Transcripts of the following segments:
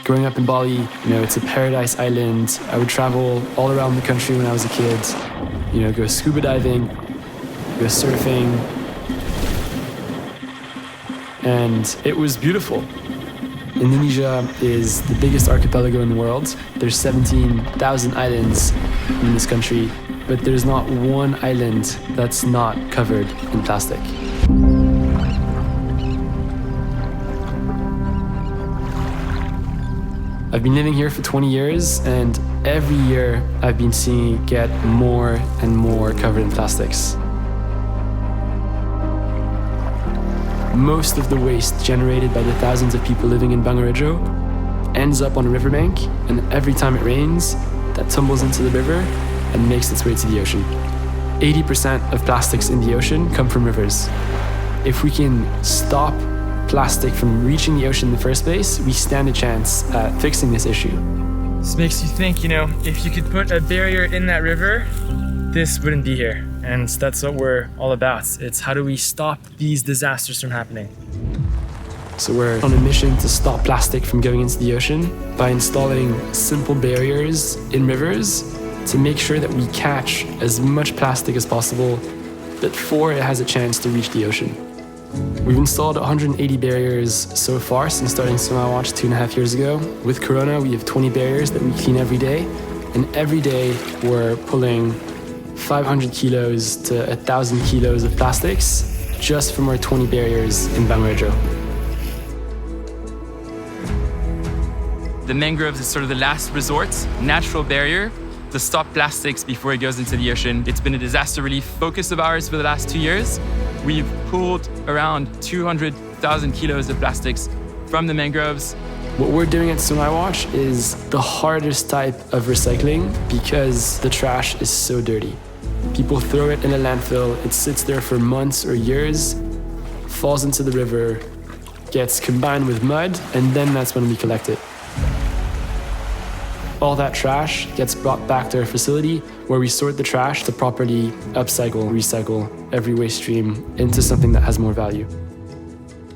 Growing up in Bali, it's a paradise island. I would travel all around the country when I was a kid. Go scuba diving, go surfing. And it was beautiful. Indonesia is the biggest archipelago in the world. There's 17,000 islands in this country, but there's not one island that's not covered in plastic. I've been living here for 20 years, and every year I've been seeing it get more and more covered in plastics. Most of the waste generated by the thousands of people living in Banyuwangi ends up on a riverbank, and every time it rains, that tumbles into the river and makes its way to the ocean. 80% of plastics in the ocean come from rivers. If we can stop plastic from reaching the ocean in the first place, we stand a chance at fixing this issue. This makes you think, if you could put a barrier in that river, this wouldn't be here. And that's what we're all about. It's how do we stop these disasters from happening? So we're on a mission to stop plastic from going into the ocean by installing simple barriers in rivers to make sure that we catch as much plastic as possible before it has a chance to reach the ocean. We've installed 180 barriers so far since starting Sungai Watch 2.5 years ago. With Corona, we have 20 barriers that we clean every day. And every day we're pulling 500 kilos to 1,000 kilos of plastics just from our 20 barriers in Banyuwangi. The mangroves is sort of the last resort, natural barrier to stop plastics before it goes into the ocean. It's been a disaster relief focus of ours for the last 2 years. We've pulled around 200,000 kilos of plastics from the mangroves. What we're doing at Sungai Watch is the hardest type of recycling because the trash is so dirty. People throw it in a landfill, it sits there for months or years, falls into the river, gets combined with mud, and then that's when we collect it. All that trash gets brought back to our facility where we sort the trash to properly upcycle, recycle every waste stream into something that has more value.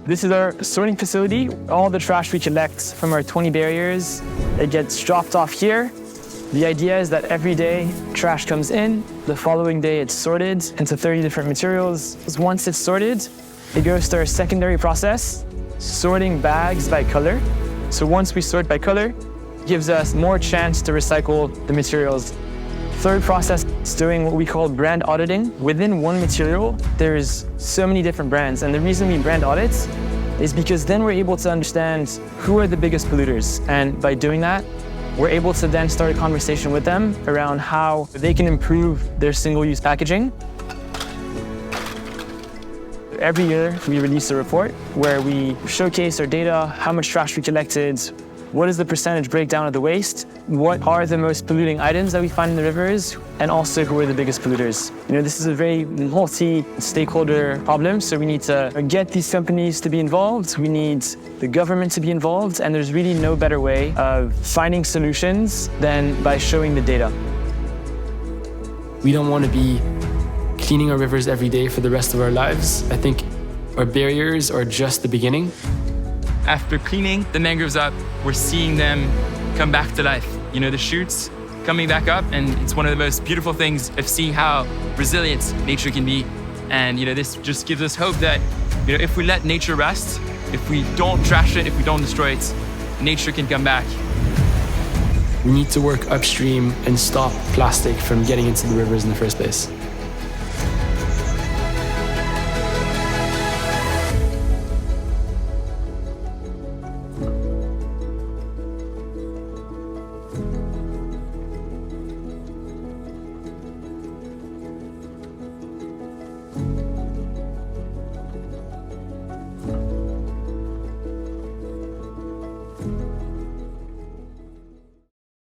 This is our sorting facility. All the trash we collect from our 20 barriers, it gets dropped off here. The idea is that every day trash comes in, the following day it's sorted into 30 different materials. Once it's sorted, it goes to our secondary process, sorting bags by color. So once we sort by color, it gives us more chance to recycle the materials. Third process is doing what we call brand auditing. Within one material, there's so many different brands. And the reason we brand audit is because then we're able to understand who are the biggest polluters. And by doing that, we're able to then start a conversation with them around how they can improve their single-use packaging. Every year, we release a report where we showcase our data, how much trash we collected, what is the percentage breakdown of the waste, what are the most polluting items that we find in the rivers, and also who are the biggest polluters. This is a very multi-stakeholder problem, so we need to get these companies to be involved, we need the government to be involved, and there's really no better way of finding solutions than by showing the data. We don't want to be cleaning our rivers every day for the rest of our lives. I think our barriers are just the beginning. After cleaning the mangroves up, we're seeing them come back to life. The shoots coming back up, and it's one of the most beautiful things of seeing how resilient nature can be. And this just gives us hope that if we let nature rest, if we don't trash it, if we don't destroy it, nature can come back. We need to work upstream and stop plastic from getting into the rivers in the first place.